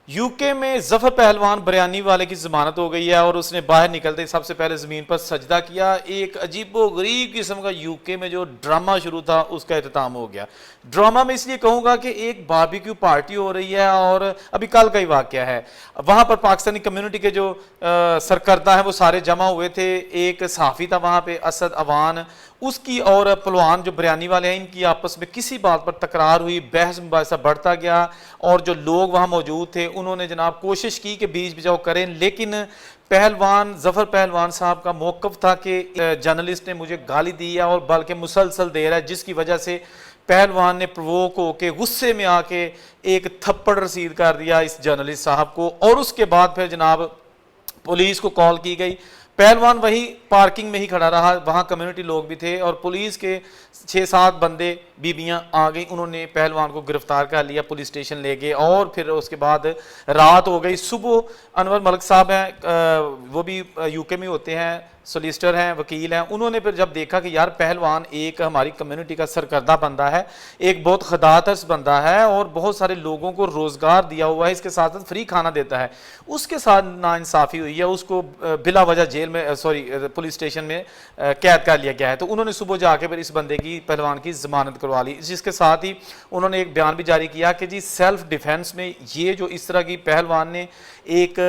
UK में जफर पहलवान बरयानी वाले की जमानत हो गई है और उसने बाहर निकलते सबसे पहले ज़मीन पर सजदा किया। एक अजीबो गरीब किस्म का यूके में जो ड्रामा शुरू था उसका इख्तिताम हो गया। ड्रामा में इसलिए कहूँगा कि एक बारबेक्यू पार्टी हो रही है और अभी कल का ही वाक़या है। वहाँ पर पाकिस्तानी कम्युनिटी के जो सरकर्दा हैं वो सारे जमा हुए थे। एक सहाफ़ी था वहाँ पे, असद अवान, उसकी और पहलवान जो बरयानी वाले हैं इनकी आपस में किसी बात पर तकरार हुई, बहस मुबाहिसा बढ़ता गया और जो लोग वहाँ मौजूद थे उन्होंने जनाब कोशिश की कि बीच बचाव करें, लेकिन पहलवान जफर पहलवान साहब का मौक़िफ़ था कि जर्नलिस्ट ने मुझे गाली दी है और बल्कि मुसलसल दे रहा है, जिसकी वजह से पहलवान ने प्रोवोक होकर गुस्से में आके एक थप्पड़ रसीद कर दिया इस जर्नलिस्ट साहब को। और उसके बाद फिर जनाब पुलिस को कॉल की गई। पहलवान वही पार्किंग में ही खड़ा रहा, वहाँ कम्युनिटी लोग भी थे और पुलिस के 6-7 बंदे बीबियाँ आ गई, उन्होंने पहलवान को गिरफ्तार कर लिया, पुलिस स्टेशन ले गए और फिर उसके बाद रात हो गई। सुबह अनवर मलिक साहब हैं, वो भी यूके में होते हैं, सोलिसिटर हैं, वकील हैं, उन्होंने फिर जब देखा कि यार पहलवान एक हमारी कम्युनिटी का सरकर्दा बंदा है, एक बहुत खदातर्स बंदा है और बहुत सारे लोगों को रोज़गार दिया हुआ है, इसके साथ साथ फ्री खाना देता है, उसके साथ नाइंसाफ़ी हुई है, उसको बिला वजह जेल में पुलिस स्टेशन में कैद कर लिया गया है। तो उन्होंने सुबह जाके फिर इस बंदे की, पहलवान की ज़मानत करवा ली। जिसके साथ ही उन्होंने एक बयान भी जारी किया कि जी सेल्फ डिफेंस में ये जो इस तरह की पहलवान ने एक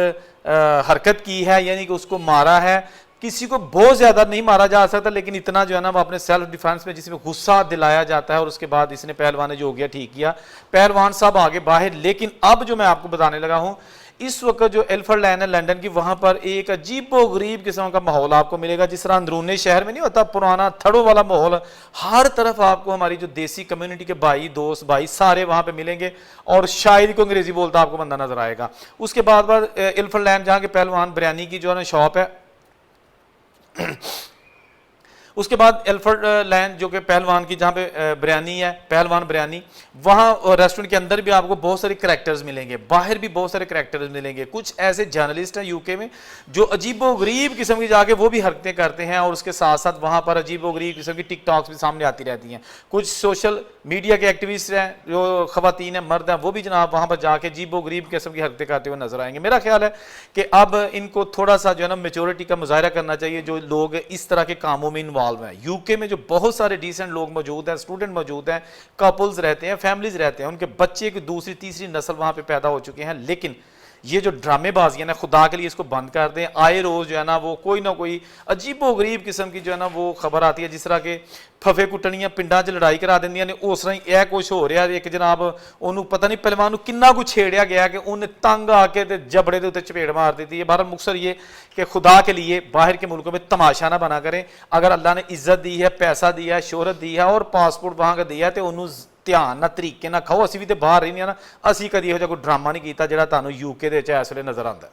हरकत की है, यानी कि उसको मारा है, किसी को बहुत ज़्यादा नहीं मारा जा सकता लेकिन इतना जो है ना वो अपने सेल्फ डिफेंस में जिसमें गुस्सा दिलाया जाता है और उसके बाद इसने पहलवान ने जो हो गया ठीक किया। पहलवान साहब आगे बाहर। लेकिन अब जो मैं आपको बताने लगा हूँ, इस वक्त जो एल्फर्ड लाइन है लंदन की, वहाँ पर एक अजीबो गरीब किस्म का माहौल आपको मिलेगा, जिस तरह अंदरूनी शहर में नहीं होता पुराना थड़ों वाला माहौल। हर तरफ आपको हमारी जो देसी कम्युनिटी के भाई, दोस्त भाई सारे वहाँ पे मिलेंगे और शायद को अंग्रेजी बोलता आपको बंदा नजर आएगा। उसके बाद एल्फर्ड लाइन जहाँ के पहलवान बरयानी की जो है ना शॉप है, उसके बाद एल्फर्ड लैंड जो कि पहलवान की जहाँ पे बिरयानी है, पहलवान बिरयानी, वहाँ रेस्टोरेंट के अंदर भी आपको बहुत सारे करैक्टर्स मिलेंगे, बाहर भी बहुत सारे करैक्टर्स मिलेंगे। कुछ ऐसे जर्नलिस्ट हैं यूके में जो अजीबो गरीब किस्म की जाके वो भी हरकतें करते हैं और उसके साथ साथ वहाँ पर अजीबो गरीब किस्म की टिकटॉक्स भी सामने आती रहती हैं। कुछ सोशल मीडिया के एक्टिविस्ट हैं, जो खवातीन हैं, मर्द हैं, वो भी जनाब वहाँ पर जाके अजीबो गरीब किस्म की हरकतें करते हुए नजर आएंगे। मेरा ख्याल है कि अब इनको थोड़ा सा जो है ना मेच्योरिटी का मुजाहरा करना चाहिए, जो लोग इस तरह के कामों में इन्वॉल्व हैं। यूके में जो बहुत सारे डिसेंट लोग मौजूद हैं, स्टूडेंट मौजूद हैं, कपल्स रहते हैं, फैमिलीज रहते हैं, उनके बच्चे की दूसरी तीसरी नस्ल वहाँ पे पैदा हो चुके हैं। लेकिन ये जो ड्रामेबाजी है ना, खुदा के लिए इसको बंद कर दें। आए रोज़ जो है ना वो कोई ना कोई अजीबो गरीब किस्म की जो है ना वो खबर आती है, जिस तरह के फफे कुटनियां पिंडा च लड़ाई करा देंदियां ने, उस तरह ही यह कुछ हो रहा। एक जनाब उन्होंने पता नहीं पहलवान को किन्ना कुछ छेड़िया गया कि उन्हें तंग आके ते जबड़े के उत्ते चपेड़ मार दी थी। ये बहरहाल मुक्सर ये कि खुदा के लिए बाहर के मुल्कों में तमाशा ना बना करें। अगर अल्लाह ने इज्जत दी है, पैसा दिया है, शोहरत दी है और पासपोर्ट वहाँ का दिया है तो उन्होंने ध्यान ना तरीके ना खाओ। असी भी तो बाहर रही ना, असी कभी ਇਹੋ ਜਿਹਾ ਕੋਈ ड्रामा नहीं किया ਜਿਹੜਾ ਤੁਹਾਨੂੰ यूके ਦੇ ਵਿੱਚ ਇਸ ਵੇਲੇ नजर आता है।